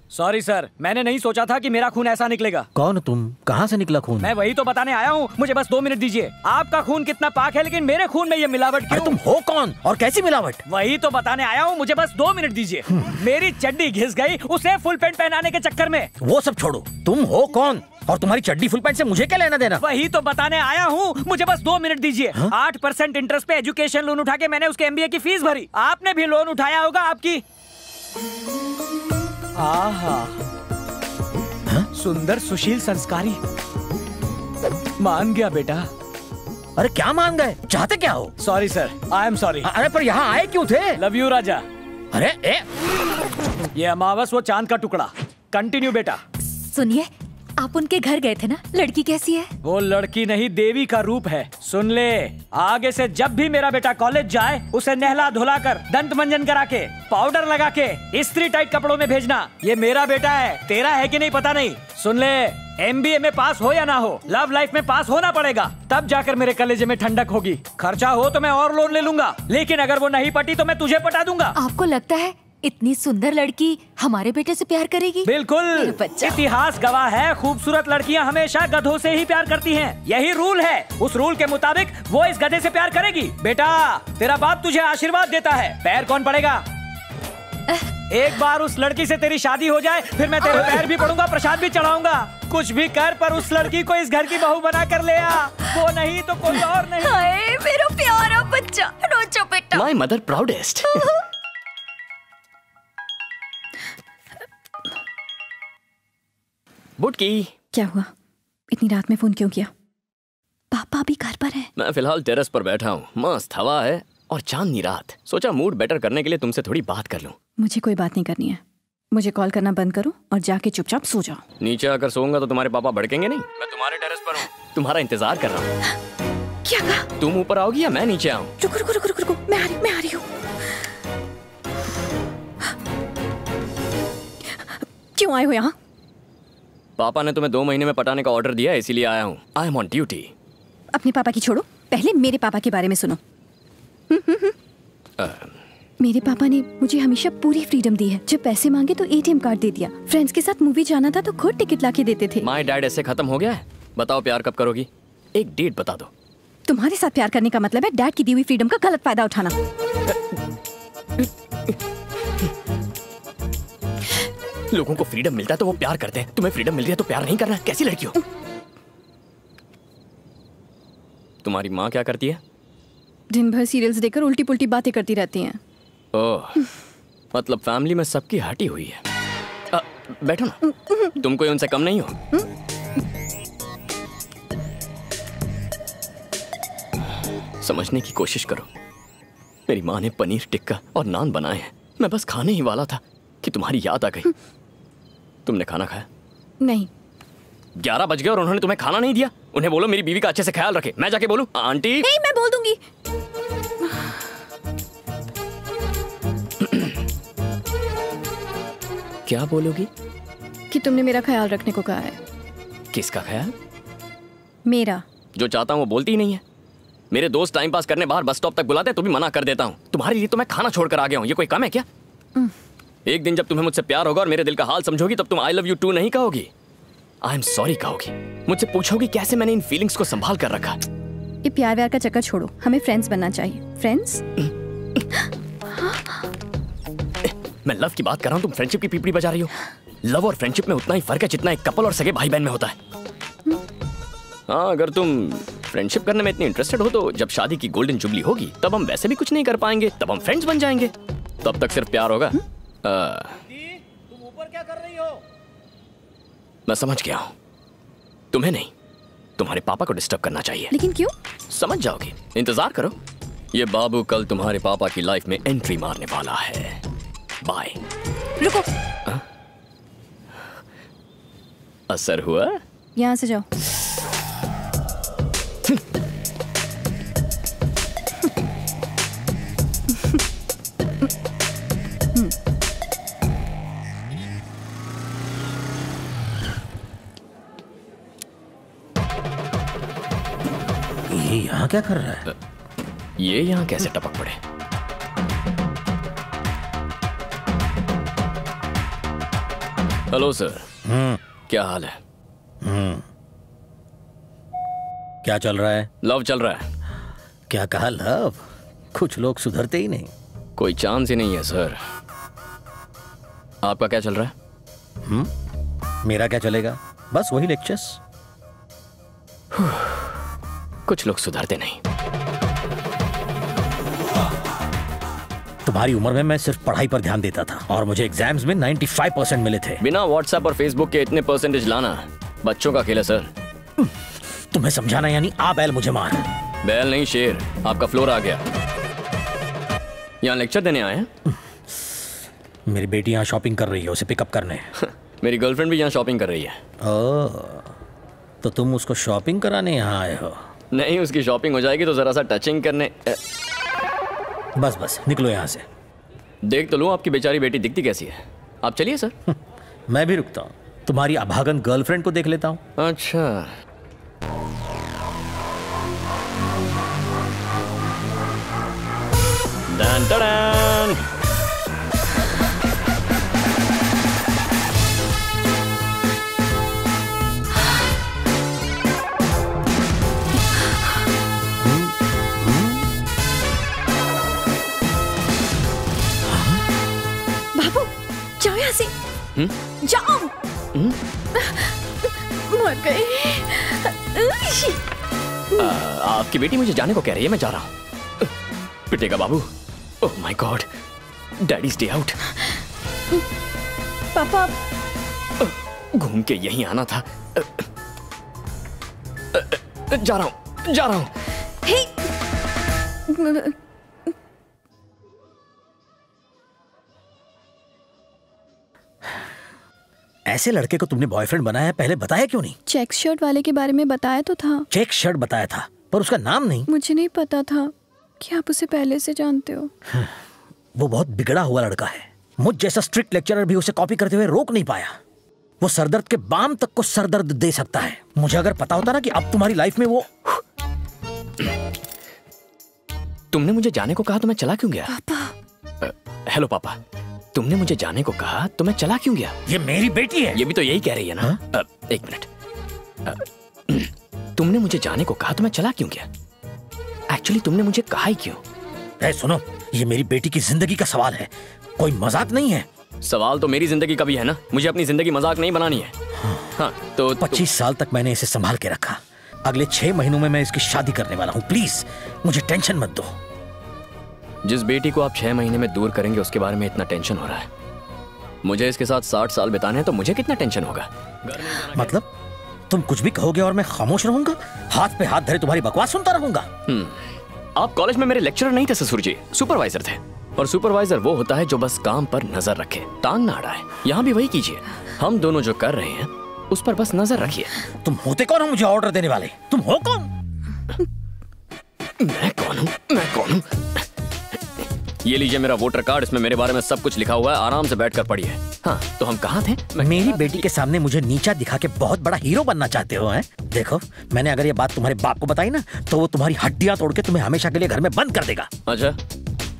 Sorry sir, मैंने नहीं सोचा था कि मेरा खून ऐसा निकलेगा। कौन तुम? कहाँ से निकला खून? मैं वही तो बताने आया हूँ, मुझे बस 2 मिनट दीजिए। आपका खून कितना पाक है, लेकिन मेरे खून में ये मिलावट क्यों? तुम हो कौन और कैसी मिलावट? वही तो बताने आया हूँ, मुझे बस 2 मिनट दीजिए। मेरी चड्डी घिस गई उसे फुल पैंट पहनाने के चक्कर में। वो सब छोड़ो, तुम हो कौन और तुम्हारी चड्डी फुल पैंट से मुझे क्या लेना देना? वही तो बताने आया हूँ, मुझे बस 2 मिनट दीजिए। 8% इंटरेस्ट पे एजुकेशन लोन उठा के मैंने उसके MBA की फीस भरी। आपने भी लोन उठाया होगा आपकी। आहा, सुंदर सुशील संस्कारी। मान गया बेटा। अरे क्या मान गए? चाहते क्या हो? Sorry sir, I am sorry. अरे पर यहाँ आए क्यों थे? लव यू राजा। अरे ये अमावस वो चांद का टुकड़ा। कंटिन्यू बेटा। सुनिए, आप उनके घर गए थे ना, लड़की कैसी है? वो लड़की नहीं, देवी का रूप है। सुन ले, आगे से जब भी मेरा बेटा कॉलेज जाए उसे नहला धुला कर, दंत मंजन करा के, पाउडर लगा के, इस्त्री टाइट कपड़ों में भेजना। ये मेरा बेटा है, तेरा है कि नहीं पता नहीं। सुन ले, MBA में पास हो या ना हो, लव लाइफ में पास होना पड़ेगा, तब जाकर मेरे कलेजे में ठंडक होगी। खर्चा हो तो मैं और लोन ले लूंगा, लेकिन अगर वो नहीं पटी तो मैं तुझे पटा दूंगा। आपको लगता है इतनी सुंदर लड़की हमारे बेटे से प्यार करेगी? बिल्कुल, इतिहास गवाह है, खूबसूरत लड़कियां हमेशा गधों से ही प्यार करती हैं। यही रूल है। उस रूल के मुताबिक वो इस गधे से प्यार करेगी। बेटा, तेरा बाप तुझे आशीर्वाद देता है, पैर कौन पड़ेगा? एक बार उस लड़की से तेरी शादी हो जाए, फिर मैं तेरे पैर भी पड़ूंगा, प्रसाद भी चढ़ाऊंगा। कुछ भी कर, पर उस लड़की को इस घर की बहू बना कर ले आ। वो नहीं तो कोई और नहीं। हाय मेरा प्यारा बच्चा, रोचो बेटा। My mother proudest. बुटकी, क्या हुआ? इतनी रात में फोन क्यों किया? पापा भी घर पर हैं। मैं फिलहाल टेरेस पर बैठा हूँ, मस्त हवा है और चांदनी रात। सोचा मूड बेटर करने के लिए तुमसे थोड़ी बात कर लूं। मुझे कोई बात नहीं करनी है, मुझे कॉल करना बंद करो और जाके चुपचाप सो जाओ। नीचे आकर सोऊंगा तो तुम्हारे पापा भड़केंगे नहीं? मैं तुम्हारे टेरेस पर हूँ, तुम्हारा इंतजार कर रहा हूँ। क्या कहा? तुम ऊपर आओगी या मैं नीचे आऊँ? रुको रुको रुको रुको, मैं आ रही हूँ। क्यों आए हो यहाँ? पापा ने तुम्हें 2 महीने में पटाने का ऑर्डर दिया, इसीलिए आया हूँ। I am on duty. अपने पापा की छोड़ो, पहले मेरे पापा के बारे में सुनो। मेरे पापा ने मुझे हमेशा पूरी फ्रीडम दी है। जब पैसे मांगे तो ATM कार्ड दे दिया। फ्रेंड्स के साथ मूवी जाना था तो खुद टिकट लाके देते थे। माय डैड ऐसे खत्म हो गया है? बताओ प्यार कब करोगी? एक डेट बता दो। तुम्हारे साथ प्यार करने का मतलब है डैड की दी हुई फ्रीडम का गलत फायदा उठाना। लोगों को फ्रीडम मिलता है तो वो प्यार करते हैं, तुम्हें फ्रीडम मिल रही है तो प्यार नहीं करना? कैसी लड़की हो? तुम्हारी माँ क्या करती है? दिन भर सीरियल्स देखकर उल्टी पुल्टी बातें करती रहती हैं। ओह, मतलब फैमिली में सबकी हटी हुई है। बैठो ना, तुम कोई उनसे कम नहीं हो। समझने की कोशिश करो। मेरी माँ ने पनीर टिक्का और नान बनाए हैं, मैं बस खाने ही वाला था कि तुम्हारी याद आ गई। तुमने खाना खाया? नहीं। 11 बज गए और उन्होंने तुम्हें खाना नहीं दिया? उन्हें बोलो मेरी बीवी का अच्छे से ख्याल रखे। मैं जाके बोलूं? आंटी नहीं, मैं बोल दूंगी। क्या बोलोगी? कि तुमने मेरा ख्याल रखने को कहा है। किसका ख्याल? मेरा। जो चाहता हूँ वो बोलती ही नहीं है। मेरे दोस्त टाइम पास करने बाहर बस स्टॉप तक बुलाते तो भी मना कर देता हूँ। तुम्हारे लिए तो मैं खाना छोड़कर आ गया हूँ, ये कोई कम है क्या? एक दिन जब तुम्हें मुझसे प्यार होगा और मेरे दिल का हाल समझोगी तब तुम आई लव यू टू नहीं कहोगी, आई एम सॉरी कहोगी। मुझसे पूछोगी कैसे मैंने इन फीलिंग्स को संभाल कर रखा। ये प्यार व्यार का चक्कर छोड़ो, हमें फ्रेंड्स बनना चाहिए। फ्रेंड्स? मैं लव की बात कर रहा हूँ, तुम फ्रेंडशिप की पीपड़ी बजा रही हो। लव और फ्रेंडशिप में उतना ही फर्क है जितना एक कपल और सगे भाई बहन में होता है। हाँ, अगर तुम फ्रेंडशिप करने में इतनी इंटरेस्टेड हो तो जब शादी की गोल्डन जुबली होगी तब हम वैसे भी कुछ नहीं कर पाएंगे, तब हम फ्रेंड्स बन जाएंगे। तब तक सिर्फ प्यार होगा। तुम ऊपर क्या कर रही हो? मैं समझ गया हूँ, तुम्हें नहीं तुम्हारे पापा को डिस्टर्ब करना चाहिए। लेकिन क्यों? समझ जाओगे, इंतजार करो। ये बाबू कल तुम्हारे पापा की लाइफ में एंट्री मारने वाला है। बाय। रुको। असर हुआ? यहाँ से जाओ। ये यहाँ क्या कर रहा है? ये यहाँ कैसे टपक पड़े? Hello sir. क्या हाल है? क्या चल रहा है? लव चल रहा है। क्या कहा लव? कुछ लोग सुधरते ही नहीं। कोई चांस ही नहीं है सर। आपका क्या चल रहा है? मेरा क्या चलेगा? बस वही लेक्चर्स। कुछ लोग सुधरते नहीं। तुम्हारी उम्र में मैं सिर्फ पढ़ाई पर ध्यान देता था और मुझे एग्जाम्स में 95% मिले थे। बिना व्हाट्सएप और फेसबुक के इतने परसेंटेज लाना बच्चों का खेल है सर। तुम्हें समझाना यानी आ बैल मुझे मार। बैल नहीं शेर। आपका फ्लोर आ गया। यहाँ लेक्चर देने आए हैं? मेरी बेटी यहाँ शॉपिंग कर रही है, उसे पिकअप करने। मेरी गर्लफ्रेंड भी यहाँ शॉपिंग कर रही है। ओह, तो तुम उसको शॉपिंग कराने यहाँ आए हो? नहीं, उसकी शॉपिंग हो जाएगी तो जरा सा टचिंग करने। बस बस निकलो यहाँ से। देख तो लो आपकी बेचारी बेटी दिखती कैसी है। आप चलिए सर। मैं भी रुकता हूँ। तुम्हारी अभागन गर्लफ्रेंड को देख लेता हूँ। अच्छा। Done done. बाबू जाओ यहाँ से। जाओ। मर गए। आपकी बेटी मुझे जाने को कह रही है, मैं जा रहा हूँ। पिटेगा बाबू। Oh my God. Daddy stay out. पापा घूम के यहीं आना था। जा रहा हूँ, जा रहा हूँ। हे ऐसे लड़के को तुमने बॉयफ्रेंड बनाया है, पहले बताया क्यों नहीं? चेक शर्ट वाले के बारे में बताया तो था। चेक शर्ट बताया था पर उसका नाम नहीं। मुझे नहीं पता था कि आप उसे पहले से जानते हो। वो बहुत बिगड़ा हुआ लड़का है। मुझ जैसा स्ट्रिक्ट लेक्चरर भी उसे कॉपी करते हुए रोक नहीं पाया। वो सरदर्द के बाम तक को सरदर्द दे सकता है। मुझे अगर पता होता ना कि अब तुम्हारी लाइफ में वो। तुमने मुझे जाने को कहा तो मैं चला क्यों गया? पापा। हेलो पापा। तुमने मुझे जाने को कहा तो मैं चला क्यों गया? ये मेरी बेटी है। ये भी तो यही कह रही है ना? एक मिनट। तुमने मुझे जाने को कहा तो मैं चला क्यों गया? एक्चुअली तुमने मुझे कहा ही क्यों? सुनो, ये मेरी बेटी की जिंदगी का सवाल है, कोई मजाक नहीं है। सवाल तो मेरी जिंदगी का भी है ना। मुझे अपनी जिंदगी मजाक नहीं बनानी है। हाँ, तो 25 साल तक मैंने इसे संभाल के रखा। अगले 6 महीनों में मैं इसकी शादी करने वाला हूँ। प्लीज मुझे टेंशन मत दो। जिस बेटी को आप 6 महीने में दूर करेंगे उसके बारे में इतना टेंशन हो रहा है। मुझे इसके साथ 60 साल बिताने हैं तो मुझे कितना टेंशन होगा? मतलब तुम कुछ भी कहोगे और मैं खामोश रहूंगा? हाथ पे हाथ धरे तुम्हारी बकवास सुनता रहूंगा? आप कॉलेज में मेरे लेक्चरर नहीं थे ससुर जी, सुपरवाइजर थे। और सुपरवाइजर वो होता है जो बस काम पर नजर रखे, टांग ना अड़ाए। यहाँ भी वही कीजिए। हम दोनों जो कर रहे हैं उस पर बस नजर रखिए। तुम होते कौन हो मुझे ऑर्डर देने वाले? तुम हो कौन? मैं कौन हूँ? मैं कौन हूँ? ये लीजिए मेरा वोटर कार्ड, इसमें मेरे बारे में सब कुछ लिखा हुआ है। आराम से बैठकर पढ़िए। हाँ, तो हम कहाँ थे? मेरी बेटी के सामने मुझे नीचा दिखा के बहुत बड़ा हीरो बनना चाहते हो, हैं? देखो, मैंने अगर ये बात तुम्हारे बाप को बताई ना तो वो तुम्हारी हड्डियां तोड़ के तुम्हें हमेशा के लिए घर में बंद कर देगा। अच्छा,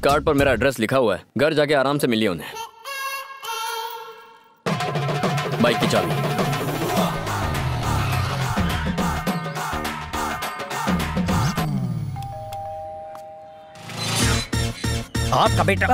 कार्ड पर मेरा एड्रेस लिखा हुआ है। घर जाके आराम से मिलिए उन्हें। बाइक की चाबी। आपका बेटा।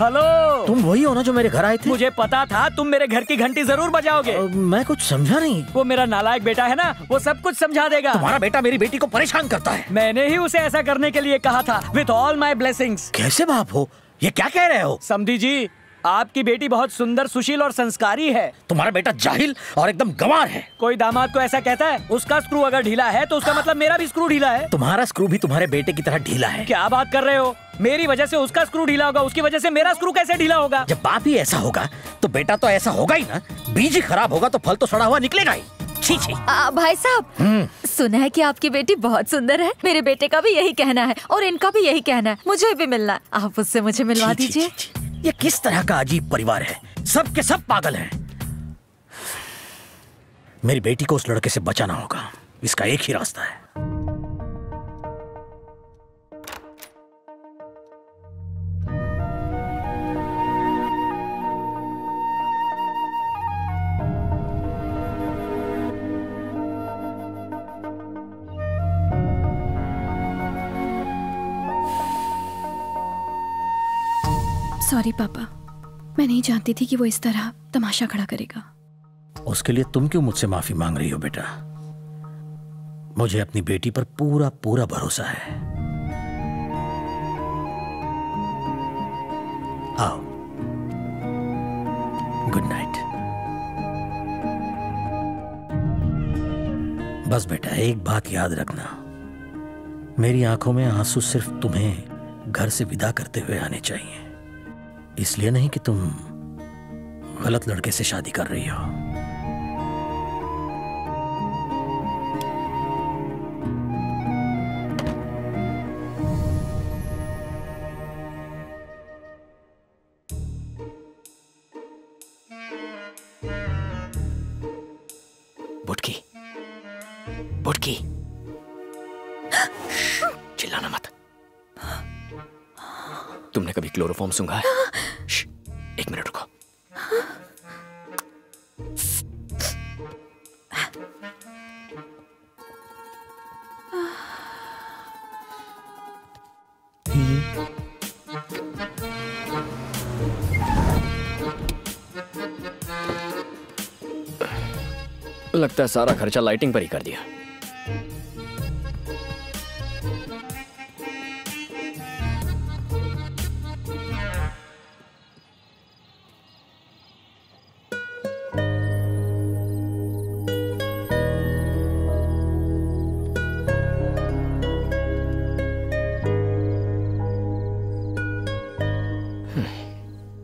हेलो। तुम वही हो ना जो मेरे घर आए थे? मुझे पता था तुम मेरे घर की घंटी जरूर बजाओगे। मैं कुछ समझा नहीं। वो मेरा नालायक बेटा है ना, वो सब कुछ समझा देगा। तुम्हारा बेटा मेरी बेटी को परेशान करता है। मैंने ही उसे ऐसा करने के लिए कहा था, विथ ऑल माई ब्लेसिंग्स। कैसे बाप हो? ये क्या कह रहे हो? समधी जी, आपकी बेटी बहुत सुंदर, सुशील और संस्कारी है। तुम्हारा बेटा जाहिल और एकदम गंवार है। कोई दामाद को ऐसा कहता है? उसका स्क्रू अगर ढीला है तो उसका मतलब मेरा भी स्क्रू ढीला है। तुम्हारा स्क्रू भी तुम्हारे बेटे की तरह ढीला है। क्या बात कर रहे हो? मेरी वजह से उसका स्क्रू ढीला होगा, उसकी वजह से मेरा स्क्रू कैसे ढीला होगा? जब बाप ही ऐसा होगा तो बेटा तो ऐसा होगा ही ना। बीज ही खराब होगा तो फल तो सड़ा हुआ निकलेगा ही। छी छी। भाई साहब, सुना है कि आपकी बेटी बहुत सुंदर है। मेरे बेटे का भी यही कहना है और इनका भी यही कहना है। मुझे भी मिलना है। आप उससे मुझे मिलवा दीजिए। ये किस तरह का अजीब परिवार है? सब के सब पागल हैं। मेरी बेटी को उस लड़के से बचाना होगा। इसका एक ही रास्ता है। सॉरी पापा, मैं नहीं जानती थी कि वो इस तरह तमाशा खड़ा करेगा। उसके लिए तुम क्यों मुझसे माफी मांग रही हो बेटा? मुझे अपनी बेटी पर पूरा पूरा भरोसा है। आओ, गुड नाइट। बस बेटा एक बात याद रखना, मेरी आंखों में आंसू सिर्फ तुम्हें घर से विदा करते हुए आने चाहिए, इसलिए नहीं कि तुम गलत लड़के से शादी कर रही हो। बुटकी, बुटकी, चिल्लाना मत। तुमने कभी क्लोरोफॉर्म सूंघा है? एक मिनट रुको। लगता है सारा खर्चा लाइटिंग पर ही कर दिया।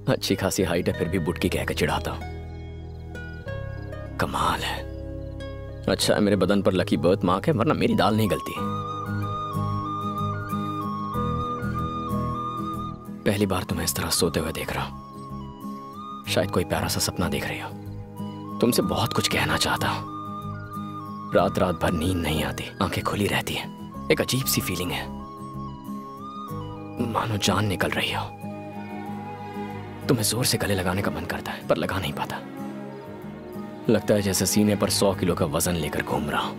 अच्छी खासी हाइट है, फिर भी बुटकी कहकर चिढ़ाता हूं। कमाल है। अच्छा है मेरे बदन पर लकी बर्थ मार्क है, वरना मेरी दाल नहीं गलती। पहली बार तुम्हें इस तरह सोते हुए देख रहा हूं। शायद कोई प्यारा सा सपना देख रही हो। तुमसे बहुत कुछ कहना चाहता हूं। रात रात भर नींद नहीं आती, आंखें खुली रहती हैं। एक अजीब सी फीलिंग है, मानो जान निकल रही हो। तुम्हें जोर से गले लगाने का मन करता है, पर लगा नहीं पाता। लगता है जैसे सीने पर 100 किलो का वजन लेकर घूम रहा हूं।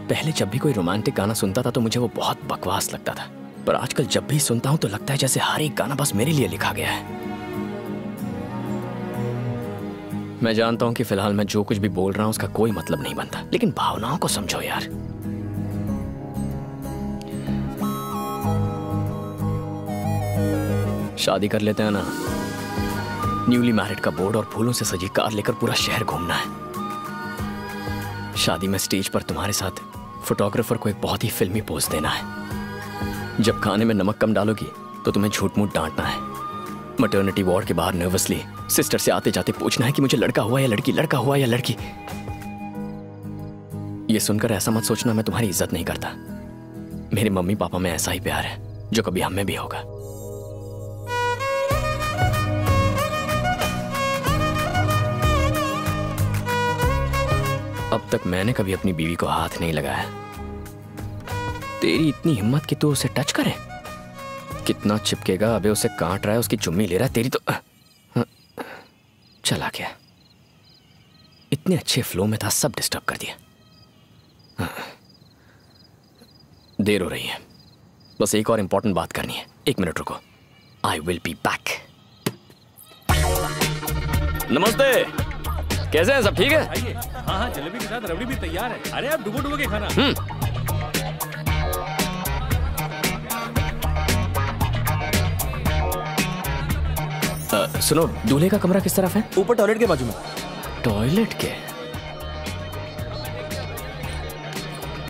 पहले जब भी कोई रोमांटिक गाना सुनता था तो मुझे वो बहुत बकवास लगता था, पर आजकल जब भी सुनता हूं तो लगता है जैसे हर एक गाना बस मेरे लिए लिखा गया है। मैं जानता हूं कि फिलहाल मैं जो कुछ भी बोल रहा हूं उसका कोई मतलब नहीं बनता, लेकिन भावनाओं को समझो यार। शादी कर लेते हैं ना। न्यूली मैरिड का बोर्ड और फूलों से सजी कार लेकर पूरा शहर घूमना है। शादी में स्टेज पर तुम्हारे साथ फोटोग्राफर को एक बहुत ही फिल्मी पोज देना है। जब खाने में नमक कम डालोगी तो तुम्हें झूठ मूठ डांटना है। मैटरनिटी वार्ड के बाहर नर्वसली सिस्टर से आते जाते पूछना है कि मुझे लड़का हुआ या लड़की, लड़का हुआ या लड़की। ये सुनकर ऐसा मत सोचना मैं तुम्हारी इज्जत नहीं करता। मेरे मम्मी पापा में ऐसा ही प्यार है जो कभी हम में भी होगा। अब तक मैंने कभी अपनी बीवी को हाथ नहीं लगाया। तेरी इतनी हिम्मत कि तू उसे टच करे? कितना चिपकेगा? अबे उसे काट रहा है, उसकी चुम्मी ले रहा है। तेरी तो चला गया। इतने अच्छे फ्लो में था, सब डिस्टर्ब कर दिया। देर हो रही है, बस एक और इंपॉर्टेंट बात करनी है। 1 मिनट रुको, आई विल बी बैक। नमस्ते, कैसे हैं? सब ठीक है? आइए। हाँ हाँ, जलेबी के साथ रबड़ी भी तैयार है। अरे आप डुबो डुबो के खाना। सुनो, दूल्हे का कमरा किस तरफ है? ऊपर टॉयलेट के बाजू में। टॉयलेट के?